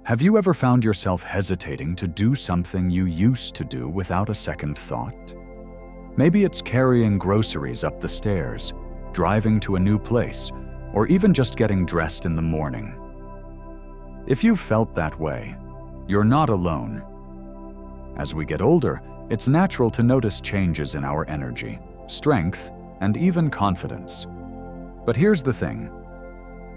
Have you ever found yourself hesitating to do something you used to do without a second thought? Maybe it's carrying groceries up the stairs, driving to a new place, or even just getting dressed in the morning. If you've felt that way, you're not alone. As we get older, it's natural to notice changes in our energy, strength, and even confidence. But here's the thing.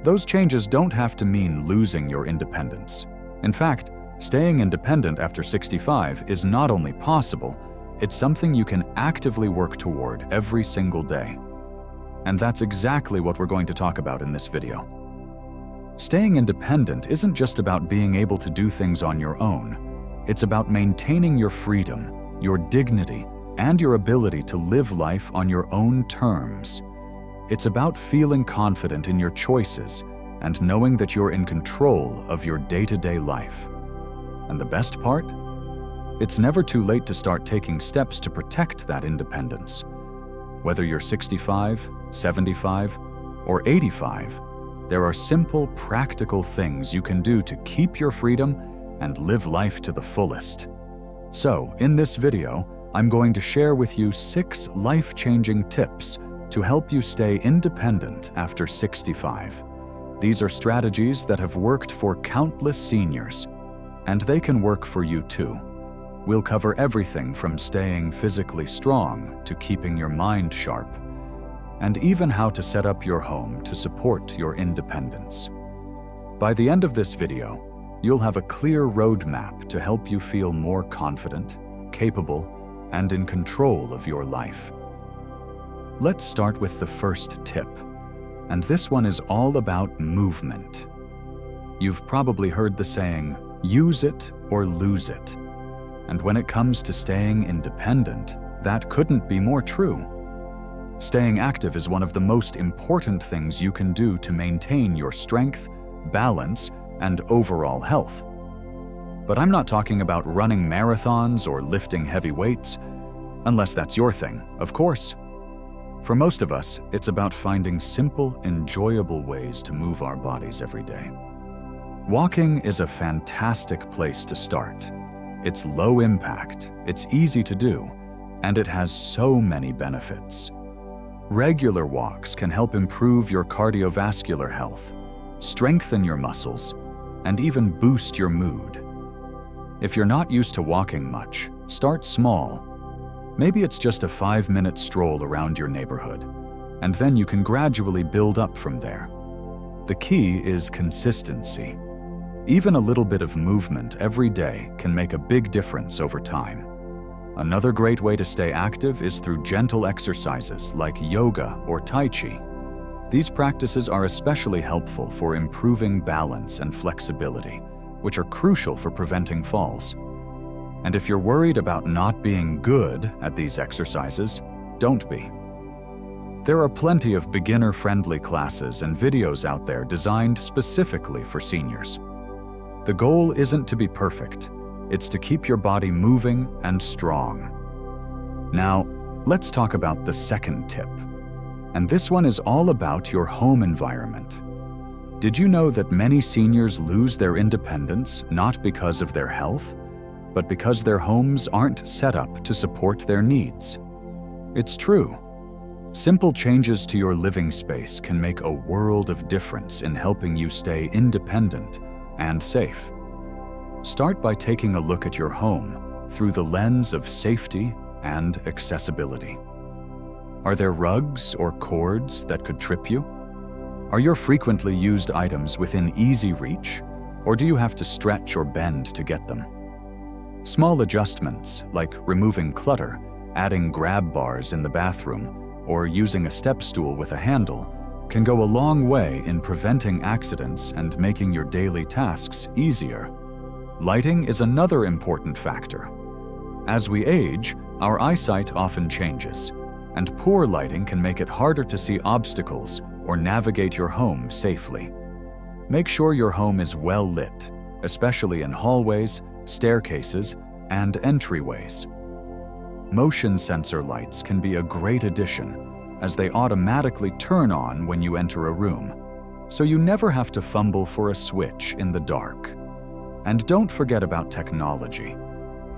Those changes don't have to mean losing your independence. In fact, staying independent after 65 is not only possible, it's something you can actively work toward every single day. And that's exactly what we're going to talk about in this video. Staying independent isn't just about being able to do things on your own. It's about maintaining your freedom, your dignity, and your ability to live life on your own terms. It's about feeling confident in your choices and knowing that you're in control of your day-to-day life. And the best part? It's never too late to start taking steps to protect that independence. Whether you're 65, 75, or 85, there are simple, practical things you can do to keep your freedom and live life to the fullest. So, in this video, I'm going to share with you 6 life-changing tips to help you stay independent after 65. These are strategies that have worked for countless seniors, and they can work for you too. We'll cover everything from staying physically strong to keeping your mind sharp, and even how to set up your home to support your independence. By the end of this video, you'll have a clear roadmap to help you feel more confident, capable, and in control of your life. Let's start with the first tip, and this one is all about movement. You've probably heard the saying, use it or lose it. And when it comes to staying independent, that couldn't be more true. Staying active is one of the most important things you can do to maintain your strength, balance, and overall health. But I'm not talking about running marathons or lifting heavy weights, unless that's your thing, of course. For most of us, it's about finding simple, enjoyable ways to move our bodies every day. Walking is a fantastic place to start. It's low impact, it's easy to do, and it has so many benefits. Regular walks can help improve your cardiovascular health, strengthen your muscles, and even boost your mood. If you're not used to walking much, start small. Maybe it's just a 5-minute stroll around your neighborhood, and then you can gradually build up from there. The key is consistency. Even a little bit of movement every day can make a big difference over time. Another great way to stay active is through gentle exercises like yoga or Tai Chi. These practices are especially helpful for improving balance and flexibility, which are crucial for preventing falls. And if you're worried about not being good at these exercises, don't be. There are plenty of beginner-friendly classes and videos out there designed specifically for seniors. The goal isn't to be perfect, it's to keep your body moving and strong. Now, let's talk about the second tip. And this one is all about your home environment. Did you know that many seniors lose their independence not because of their health, but because their homes aren't set up to support their needs? It's true. Simple changes to your living space can make a world of difference in helping you stay independent and safe. Start by taking a look at your home through the lens of safety and accessibility. Are there rugs or cords that could trip you? Are your frequently used items within easy reach, or do you have to stretch or bend to get them? Small adjustments, like removing clutter, adding grab bars in the bathroom, or using a step stool with a handle, can go a long way in preventing accidents and making your daily tasks easier. Lighting is another important factor. As we age, our eyesight often changes, and poor lighting can make it harder to see obstacles or navigate your home safely. Make sure your home is well lit, especially in hallways, staircases, and entryways. Motion sensor lights can be a great addition, as they automatically turn on when you enter a room, so you never have to fumble for a switch in the dark. And don't forget about technology.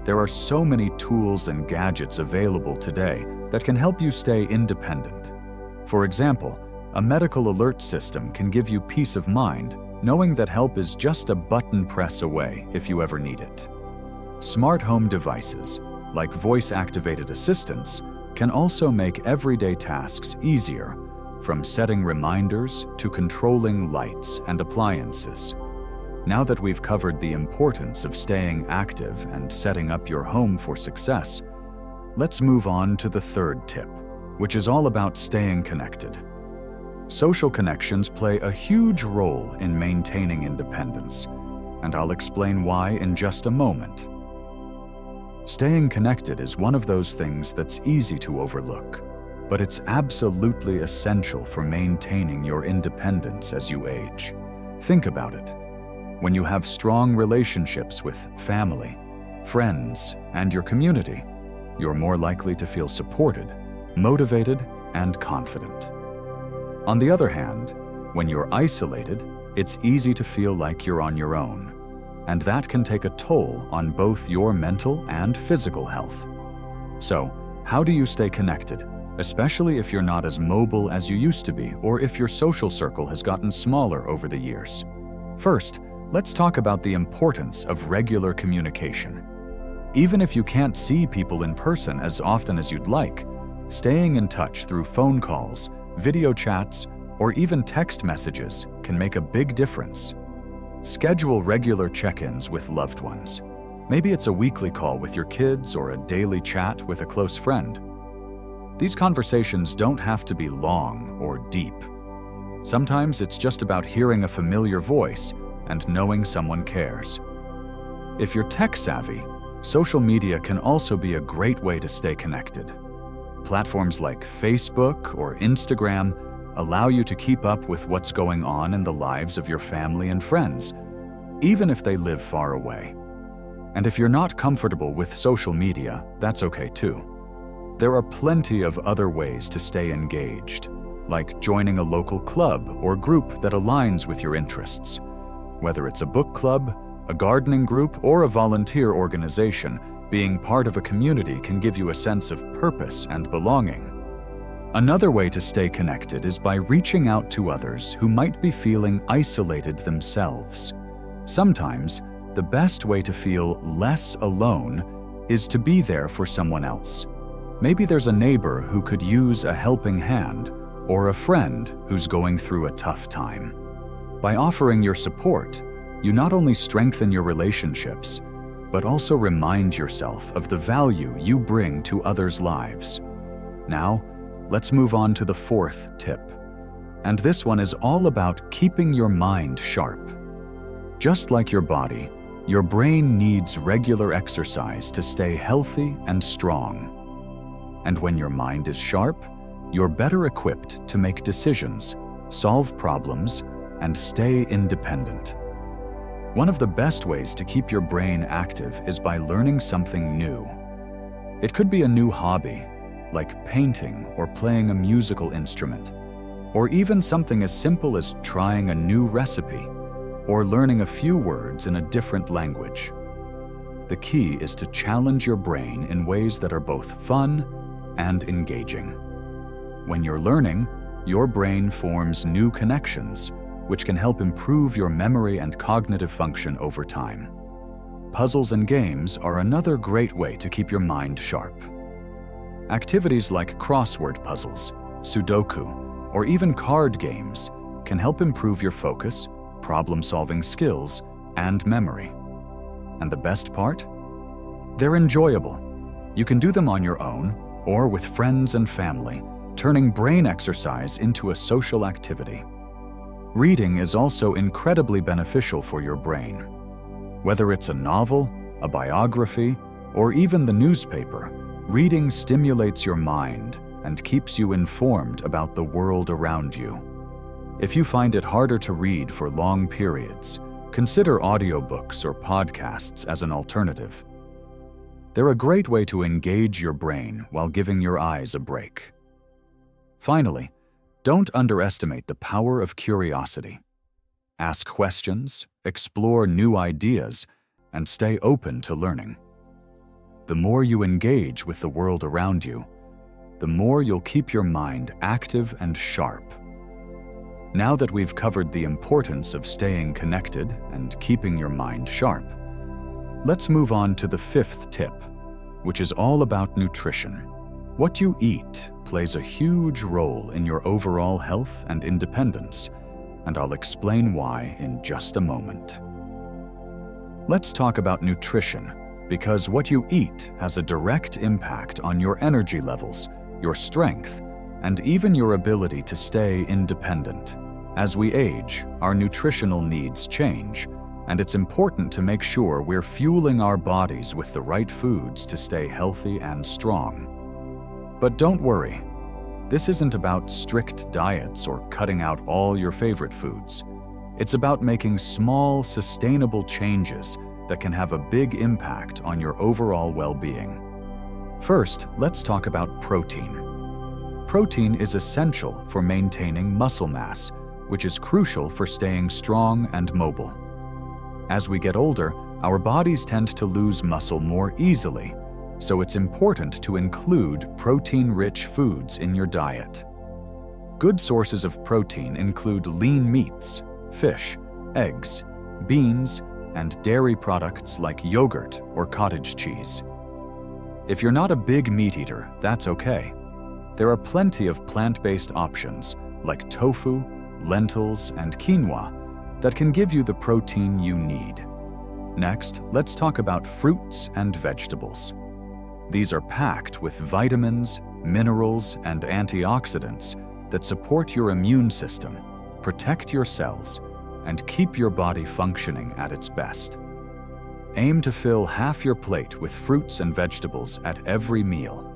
There are so many tools and gadgets available today that can help you stay independent. For example, a medical alert system can give you peace of mind knowing that help is just a button press away if you ever need it. Smart home devices, like voice-activated assistants, can also make everyday tasks easier, from setting reminders to controlling lights and appliances. Now that we've covered the importance of staying active and setting up your home for success, let's move on to the third tip, which is all about staying connected. Social connections play a huge role in maintaining independence, and I'll explain why in just a moment. Staying connected is one of those things that's easy to overlook, but it's absolutely essential for maintaining your independence as you age. Think about it. When you have strong relationships with family, friends, and your community, you're more likely to feel supported, motivated, and confident. On the other hand, when you're isolated, it's easy to feel like you're on your own, and that can take a toll on both your mental and physical health. So, how do you stay connected, especially if you're not as mobile as you used to be or if your social circle has gotten smaller over the years? First, let's talk about the importance of regular communication. Even if you can't see people in person as often as you'd like, staying in touch through phone calls, video chats, or even text messages can make a big difference. Schedule regular check-ins with loved ones. Maybe it's a weekly call with your kids or a daily chat with a close friend. These conversations don't have to be long or deep. Sometimes it's just about hearing a familiar voice and knowing someone cares. If you're tech-savvy, social media can also be a great way to stay connected. Platforms like Facebook or Instagram allow you to keep up with what's going on in the lives of your family and friends, even if they live far away. And if you're not comfortable with social media, that's okay too. There are plenty of other ways to stay engaged, like joining a local club or group that aligns with your interests. Whether it's a book club, a gardening group, or a volunteer organization, being part of a community can give you a sense of purpose and belonging. Another way to stay connected is by reaching out to others who might be feeling isolated themselves. Sometimes, the best way to feel less alone is to be there for someone else. Maybe there's a neighbor who could use a helping hand, or a friend who's going through a tough time. By offering your support, you not only strengthen your relationships, but also remind yourself of the value you bring to others' lives. Now, let's move on to the fourth tip. And this one is all about keeping your mind sharp. Just like your body, your brain needs regular exercise to stay healthy and strong. And when your mind is sharp, you're better equipped to make decisions, solve problems, and stay independent. One of the best ways to keep your brain active is by learning something new. It could be a new hobby, like painting or playing a musical instrument, or even something as simple as trying a new recipe or learning a few words in a different language. The key is to challenge your brain in ways that are both fun and engaging. When you're learning, your brain forms new connections, which can help improve your memory and cognitive function over time. Puzzles and games are another great way to keep your mind sharp. Activities like crossword puzzles, Sudoku, or even card games can help improve your focus, problem-solving skills, and memory. And the best part? They're enjoyable. You can do them on your own or with friends and family, turning brain exercise into a social activity. Reading is also incredibly beneficial for your brain. Whether it's a novel, a biography, or even the newspaper, reading stimulates your mind and keeps you informed about the world around you. If you find it harder to read for long periods, consider audiobooks or podcasts as an alternative. They're a great way to engage your brain while giving your eyes a break. Finally, don't underestimate the power of curiosity. Ask questions, explore new ideas, and stay open to learning. The more you engage with the world around you, the more you'll keep your mind active and sharp. Now that we've covered the importance of staying connected and keeping your mind sharp, let's move on to the fifth tip, which is all about nutrition. What you eat plays a huge role in your overall health and independence, and I'll explain why in just a moment. Let's talk about nutrition, because what you eat has a direct impact on your energy levels, your strength, and even your ability to stay independent. As we age, our nutritional needs change, and it's important to make sure we're fueling our bodies with the right foods to stay healthy and strong. But don't worry, this isn't about strict diets or cutting out all your favorite foods. It's about making small, sustainable changes that can have a big impact on your overall well-being. First, let's talk about protein. Protein is essential for maintaining muscle mass, which is crucial for staying strong and mobile. As we get older, our bodies tend to lose muscle more easily, so it's important to include protein-rich foods in your diet. Good sources of protein include lean meats, fish, eggs, beans, and dairy products like yogurt or cottage cheese. If you're not a big meat eater, that's okay. There are plenty of plant-based options like tofu, lentils, and quinoa that can give you the protein you need. Next, let's talk about fruits and vegetables. These are packed with vitamins, minerals, and antioxidants that support your immune system, protect your cells, and keep your body functioning at its best. Aim to fill half your plate with fruits and vegetables at every meal.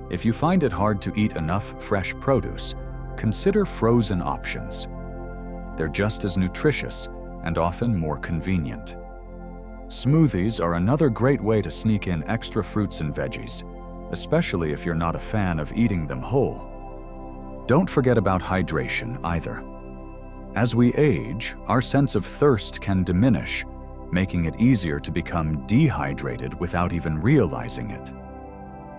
If you find it hard to eat enough fresh produce, consider frozen options. They're just as nutritious and often more convenient. Smoothies are another great way to sneak in extra fruits and veggies, especially if you're not a fan of eating them whole. Don't forget about hydration either. As we age, our sense of thirst can diminish, making it easier to become dehydrated without even realizing it.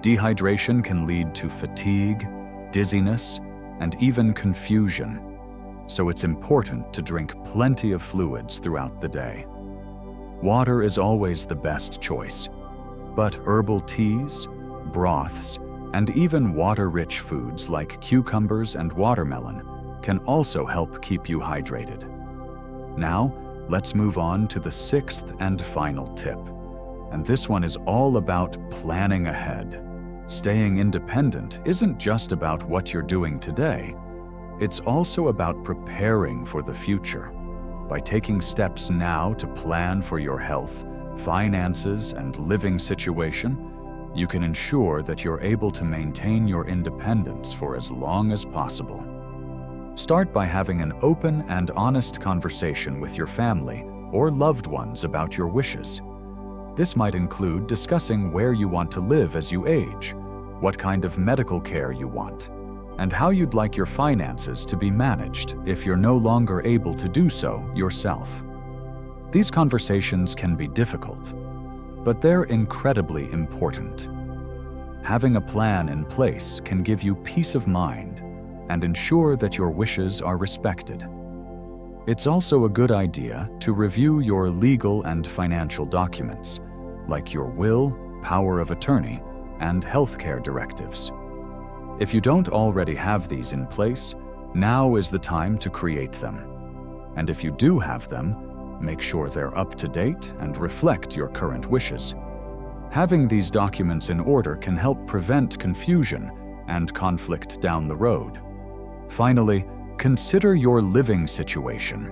Dehydration can lead to fatigue, dizziness, and even confusion, so it's important to drink plenty of fluids throughout the day. Water is always the best choice, but herbal teas, broths, and even water-rich foods like cucumbers and watermelon can also help keep you hydrated. Now, let's move on to the sixth and final tip, and this one is all about planning ahead. Staying independent isn't just about what you're doing today, it's also about preparing for the future. By taking steps now to plan for your health, finances, and living situation, you can ensure that you're able to maintain your independence for as long as possible. Start by having an open and honest conversation with your family or loved ones about your wishes. This might include discussing where you want to live as you age, what kind of medical care you want, and how you'd like your finances to be managed if you're no longer able to do so yourself. These conversations can be difficult, but they're incredibly important. Having a plan in place can give you peace of mind and ensure that your wishes are respected. It's also a good idea to review your legal and financial documents, like your will, power of attorney, and healthcare directives. If you don't already have these in place, now is the time to create them. And if you do have them, make sure they're up to date and reflect your current wishes. Having these documents in order can help prevent confusion and conflict down the road. Finally, consider your living situation.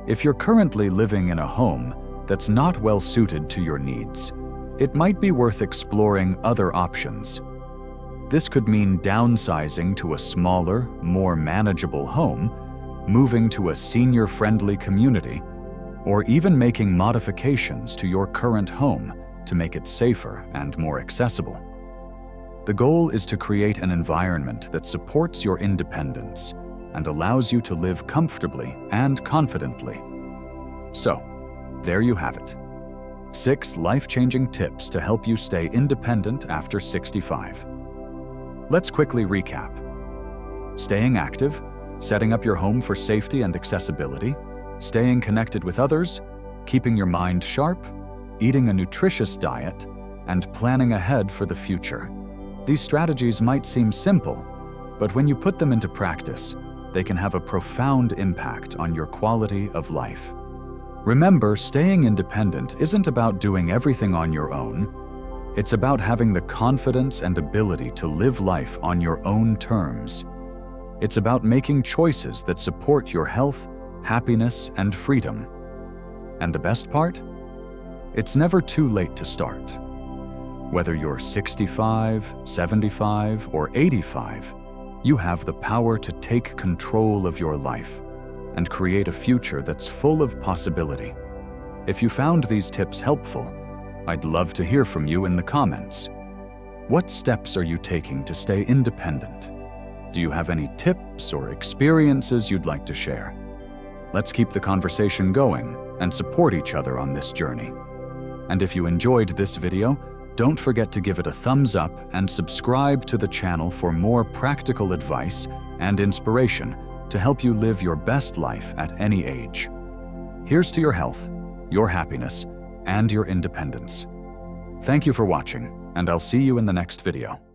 If you're currently living in a home that's not well suited to your needs, it might be worth exploring other options. This could mean downsizing to a smaller, more manageable home, moving to a senior-friendly community, or even making modifications to your current home to make it safer and more accessible. The goal is to create an environment that supports your independence and allows you to live comfortably and confidently. So, there you have it. 6 life-changing tips to help you stay independent after 65. Let's quickly recap. Staying active, setting up your home for safety and accessibility, staying connected with others, keeping your mind sharp, eating a nutritious diet, and planning ahead for the future. These strategies might seem simple, but when you put them into practice, they can have a profound impact on your quality of life. Remember, staying independent isn't about doing everything on your own. It's about having the confidence and ability to live life on your own terms. It's about making choices that support your health, happiness, and freedom. And the best part? It's never too late to start. Whether you're 65, 75, or 85, you have the power to take control of your life and create a future that's full of possibility. If you found these tips helpful, I'd love to hear from you in the comments. What steps are you taking to stay independent? Do you have any tips or experiences you'd like to share? Let's keep the conversation going and support each other on this journey. And if you enjoyed this video, don't forget to give it a thumbs up and subscribe to the channel for more practical advice and inspiration to help you live your best life at any age. Here's to your health, your happiness, and your independence. Thank you for watching, and I'll see you in the next video.